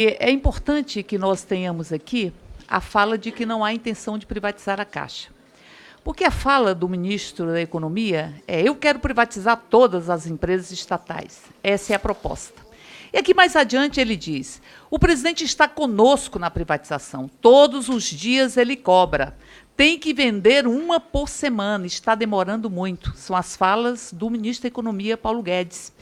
É importante que nós tenhamos aqui a fala de que não há intenção de privatizar a Caixa. Porque a fala do ministro da Economia é: eu quero privatizar todas as empresas estatais. Essa é a proposta. E aqui mais adiante ele diz: o presidente está conosco na privatização. Todos os dias ele cobra. Tem que vender uma por semana. Está demorando muito. São as falas do ministro da Economia, Paulo Guedes.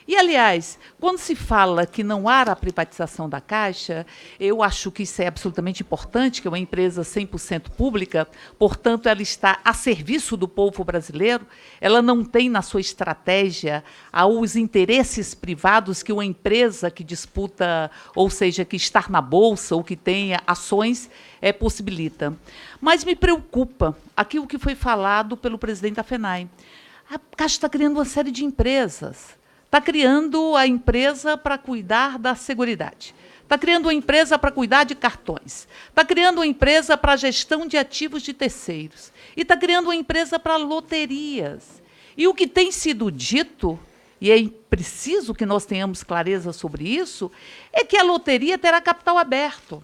E, aliás, quando se fala que não há a privatização da Caixa, eu acho que isso é absolutamente importante, que é uma empresa 100% pública, portanto, ela está a serviço do povo brasileiro, ela não tem na sua estratégia os interesses privados que uma empresa que disputa, ou seja, que está na Bolsa ou que tenha ações, possibilita. Mas me preocupa aquilo que foi falado pelo presidente da FENAI. A Caixa está criando uma série de empresas. Está criando a empresa para cuidar da seguridade. Está criando uma empresa para cuidar de cartões. Está criando uma empresa para gestão de ativos de terceiros. E está criando uma empresa para loterias. E o que tem sido dito, e é preciso que nós tenhamos clareza sobre isso, é que a loteria terá capital aberto.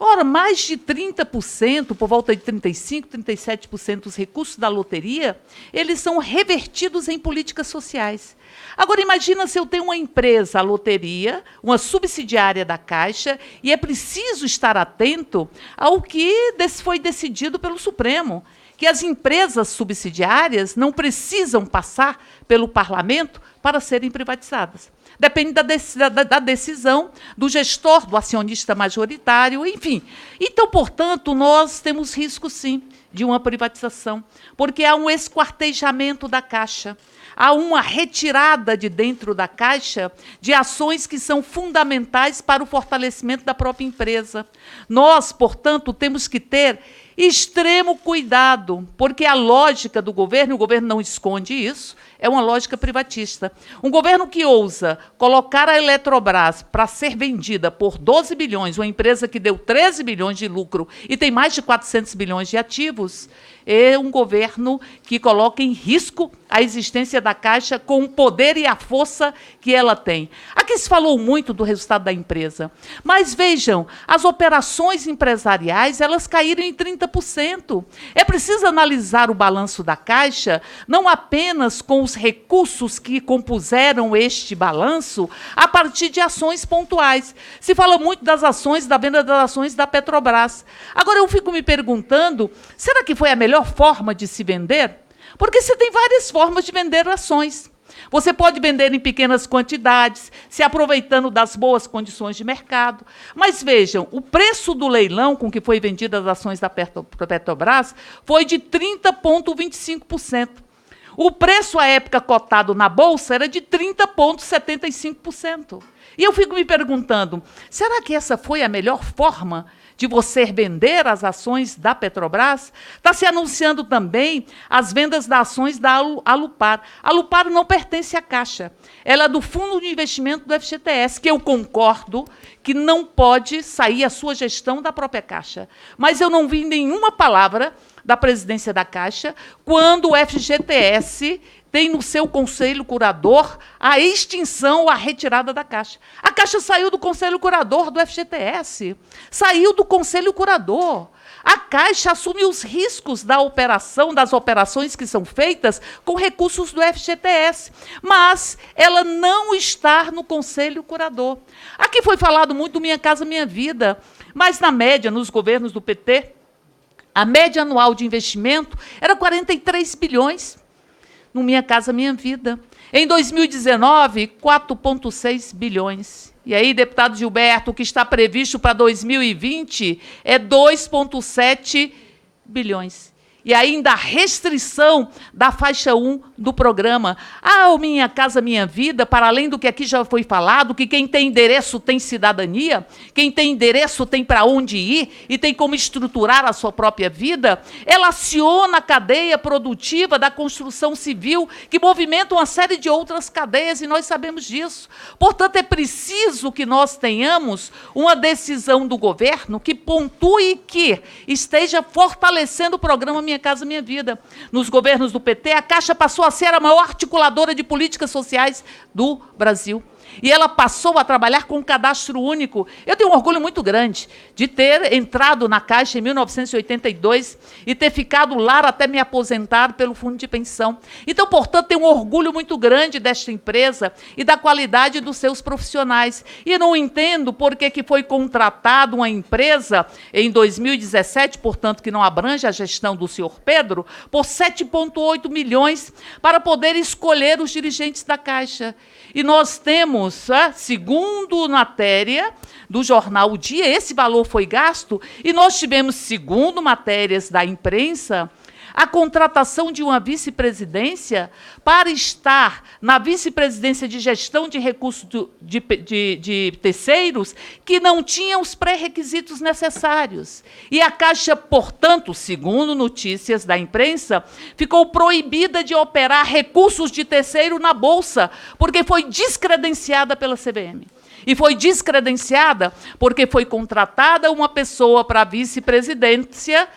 Ora, mais de 30%, por volta de 35%, 37% dos recursos da loteria, eles são revertidos em políticas sociais. Agora, imagina se eu tenho uma empresa, a loteria, uma subsidiária da Caixa, e é preciso estar atento ao que foi decidido pelo Supremo, que as empresas subsidiárias não precisam passar pelo parlamento para serem privatizadas. Depende da decisão do gestor, do acionista majoritário, enfim. Então, portanto, nós temos risco, sim, de uma privatização, porque há um esquartejamento da Caixa, há uma retirada de dentro da Caixa de ações que são fundamentais para o fortalecimento da própria empresa. Nós, portanto, temos que ter extremo cuidado, porque a lógica do governo, o governo não esconde isso, é uma lógica privatista. Um governo que ousa colocar a Eletrobras para ser vendida por 12 bilhões, uma empresa que deu 13 bilhões de lucro e tem mais de 400 bilhões de ativos, é um governo que coloca em risco a existência da Caixa com o poder e a força que ela tem. Aqui se falou muito do resultado da empresa, mas vejam, as operações empresariais, elas caíram em 30%. É preciso analisar o balanço da Caixa, não apenas com os recursos que compuseram este balanço, a partir de ações pontuais. Se fala muito das ações, da venda das ações da Petrobras. Agora, eu fico me perguntando, será que foi a melhor forma de se vender? Porque você tem várias formas de vender ações. Você pode vender em pequenas quantidades, se aproveitando das boas condições de mercado. Mas vejam, o preço do leilão com que foi vendida as ações da Petrobras foi de 30,25%. O preço, à época, cotado na Bolsa era de 30,75%. E eu fico me perguntando, será que essa foi a melhor forma de você vender as ações da Petrobras? Está se anunciando também as vendas das ações da Alupar. A Alupar não pertence à Caixa. Ela é do Fundo de Investimento do FGTS, que eu concordo que não pode sair a sua gestão da própria Caixa. Mas eu não vi nenhuma palavra da presidência da Caixa quando o FGTS tem no seu conselho curador a extinção ou a retirada da Caixa. A Caixa saiu do conselho curador do FGTS, saiu do conselho curador. A Caixa assume os riscos da operação, das operações que são feitas com recursos do FGTS, mas ela não está no conselho curador. Aqui foi falado muito do Minha Casa Minha Vida, mas, na média, nos governos do PT, a média anual de investimento era 43 bilhões. No Minha Casa Minha Vida. Em 2019, 4,6 bilhões. E aí, deputado Gilberto, o que está previsto para 2020 é 2,7 bilhões. E ainda a restrição da faixa 1 do programa. O Minha Casa Minha Vida, para além do que aqui já foi falado, que quem tem endereço tem cidadania, quem tem endereço tem para onde ir e tem como estruturar a sua própria vida, ela aciona a cadeia produtiva da construção civil, que movimenta uma série de outras cadeias, e nós sabemos disso. Portanto, é preciso que nós tenhamos uma decisão do governo que pontue que esteja fortalecendo o programa Minha Casa Minha Vida. Nos governos do PT, a Caixa passou a ser a maior articuladora de políticas sociais do Brasil. e ela passou a trabalhar com um cadastro único. Eu tenho um orgulho muito grande de ter entrado na Caixa em 1982 e ter ficado lá até me aposentar pelo fundo de pensão. Então, portanto, tenho um orgulho muito grande desta empresa e da qualidade dos seus profissionais. E não entendo por que foi contratada uma empresa em 2017, portanto, que não abrange a gestão do senhor Pedro, por 7,8 milhões para poder escolher os dirigentes da Caixa. E nós temos, segundo matéria do jornal O Dia, esse valor foi gasto, e nós tivemos, segundo matérias da imprensa, a contratação de uma vice-presidência para estar na vice-presidência de gestão de recursos de terceiros que não tinha os pré-requisitos necessários. E a Caixa, portanto, segundo notícias da imprensa, ficou proibida de operar recursos de terceiro na Bolsa, porque foi descredenciada pela CVM. E foi descredenciada porque foi contratada uma pessoa para a vice-presidência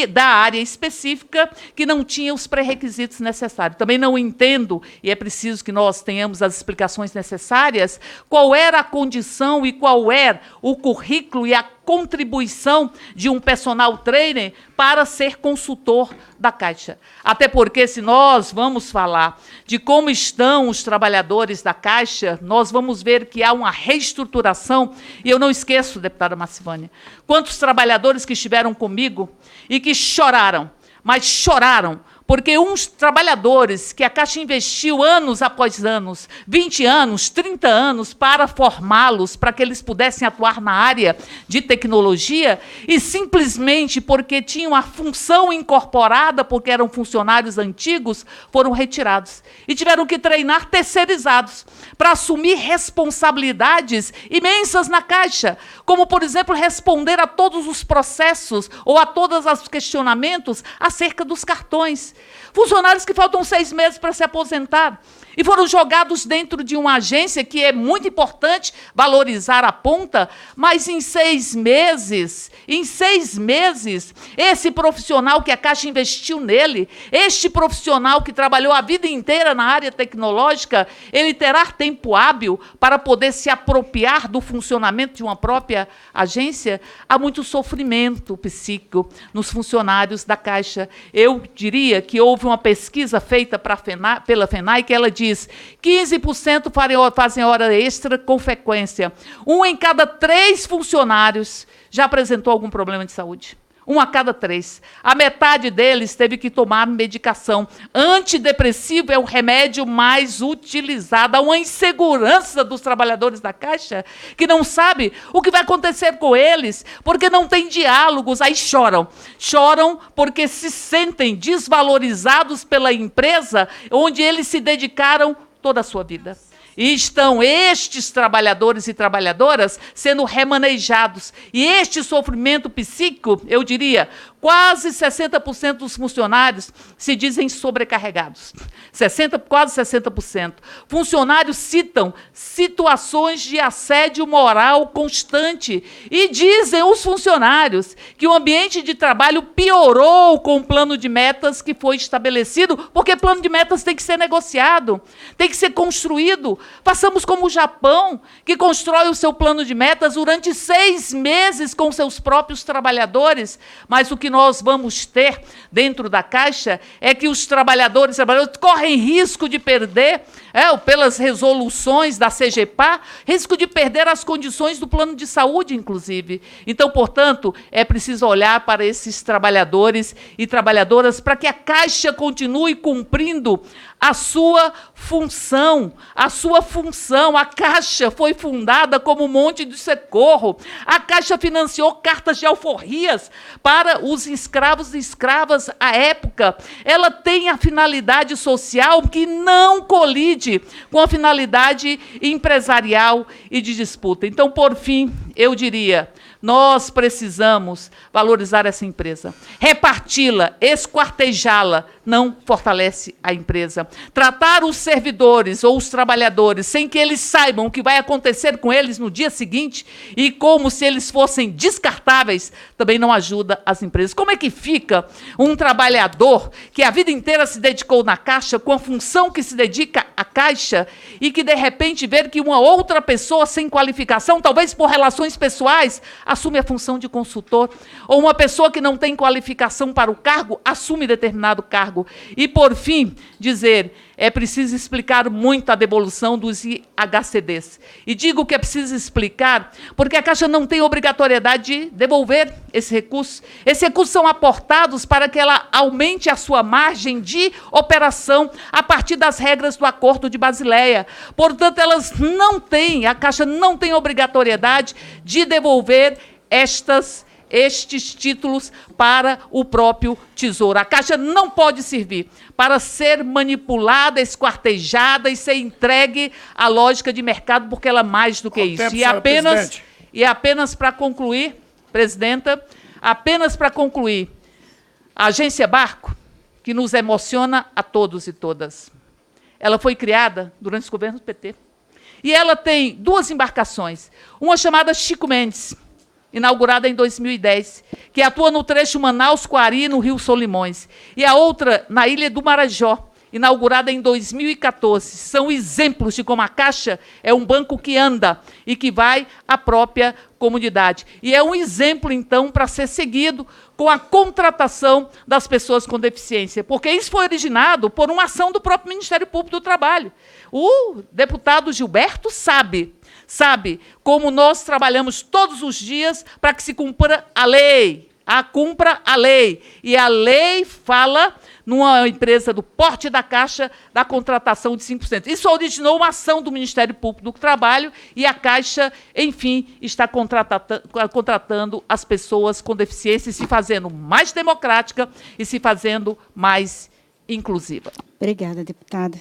da área específica que não tinha os pré-requisitos necessários. Também não entendo, e é preciso que nós tenhamos as explicações necessárias, qual era a condição e qual era o currículo e a contribuição de um personal trainer para ser consultor da Caixa. Até porque, se nós vamos falar de como estão os trabalhadores da Caixa, nós vamos ver que há uma reestruturação, e eu não esqueço, deputada Marcivânia, quantos trabalhadores que estiveram comigo e que choraram, mas choraram, porque uns trabalhadores que a Caixa investiu anos após anos, 20 anos, 30 anos, para formá-los, para que eles pudessem atuar na área de tecnologia, e simplesmente porque tinham a função incorporada, porque eram funcionários antigos, foram retirados. E tiveram que treinar terceirizados para assumir responsabilidades imensas na Caixa, como, por exemplo, responder a todos os processos ou a todos os questionamentos acerca dos cartões. Funcionários que faltam 6 meses para se aposentar e foram jogados dentro de uma agência que é muito importante valorizar a ponta, mas em 6 meses, esse profissional que a Caixa investiu nele, este profissional que trabalhou a vida inteira na área tecnológica, ele terá tempo hábil para poder se apropriar do funcionamento de uma própria agência? Há muito sofrimento psíquico nos funcionários da Caixa. Eu diria que houve uma pesquisa feita pela FENAI que ela diz 15% fazem hora extra com frequência. 1 em cada 3 funcionários já apresentou algum problema de saúde. 1 a cada 3. A metade deles teve que tomar medicação. Antidepressivo é o remédio mais utilizado. Há uma insegurança dos trabalhadores da Caixa que não sabe o que vai acontecer com eles, porque não tem diálogos, aí choram. Choram porque se sentem desvalorizados pela empresa onde eles se dedicaram toda a sua vida. E estão estes trabalhadores e trabalhadoras sendo remanejados. E este sofrimento psíquico, eu diria, quase 60% dos funcionários se dizem sobrecarregados. Quase 60%. Funcionários citam situações de assédio moral constante. E dizem os funcionários que o ambiente de trabalho piorou com o plano de metas que foi estabelecido, porque plano de metas tem que ser negociado, tem que ser construído. Façamos como o Japão, que constrói o seu plano de metas durante 6 meses com seus próprios trabalhadores, mas o que nós vamos ter dentro da Caixa é que os trabalhadores correm risco de perder, pelas resoluções da CGPA, risco de perder as condições do plano de saúde, inclusive. Então, portanto, é preciso olhar para esses trabalhadores e trabalhadoras para que a Caixa continue cumprindo a sua função, A Caixa foi fundada como um monte de socorro. A Caixa financiou cartas de alforrias para os escravos e escravas à época. Ela tem a finalidade social que não colide com a finalidade empresarial e de disputa. Então, por fim, eu diria, nós precisamos valorizar essa empresa. Reparti-la, esquartejá-la, não fortalece a empresa. Tratar os servidores ou os trabalhadores sem que eles saibam o que vai acontecer com eles no dia seguinte e como se eles fossem descartáveis, também não ajuda as empresas. Como é que fica um trabalhador que a vida inteira se dedicou na Caixa, com a função que se dedica à Caixa, e que, de repente, vê que uma outra pessoa sem qualificação, talvez por relações pessoais, assume a função de consultor, ou uma pessoa que não tem qualificação para o cargo, assume determinado cargo. E, por fim, dizer, é preciso explicar muito a devolução dos IHCDs. E digo que é preciso explicar porque a Caixa não tem obrigatoriedade de devolver esse recurso. Esses recursos são aportados para que ela aumente a sua margem de operação a partir das regras do Acordo de Basileia. Portanto, a Caixa não tem obrigatoriedade de devolver estes títulos para o próprio Tesouro. A Caixa não pode servir para ser manipulada, esquartejada e ser entregue à lógica de mercado, porque ela é mais do que isso. E apenas para concluir, presidenta, a Agência Barco, que nos emociona a todos e todas, ela foi criada durante os governos do PT. E ela tem 2 embarcações, uma chamada Chico Mendes, inaugurada em 2010, que atua no trecho Manaus-Quari, no Rio Solimões, e a outra na Ilha do Marajó, inaugurada em 2014. São exemplos de como a Caixa é um banco que anda e que vai à própria comunidade. E é um exemplo, então, para ser seguido com a contratação das pessoas com deficiência, porque isso foi originado por uma ação do próprio Ministério Público do Trabalho. O deputado Gilberto sabe como nós trabalhamos todos os dias para que se cumpra a lei. Cumpra a lei. E a lei fala, numa empresa do porte da Caixa, da contratação de 5%. Isso originou uma ação do Ministério Público do Trabalho e a Caixa, enfim, está contratando as pessoas com deficiência e se fazendo mais democrática e se fazendo mais inclusiva. Obrigada, deputada.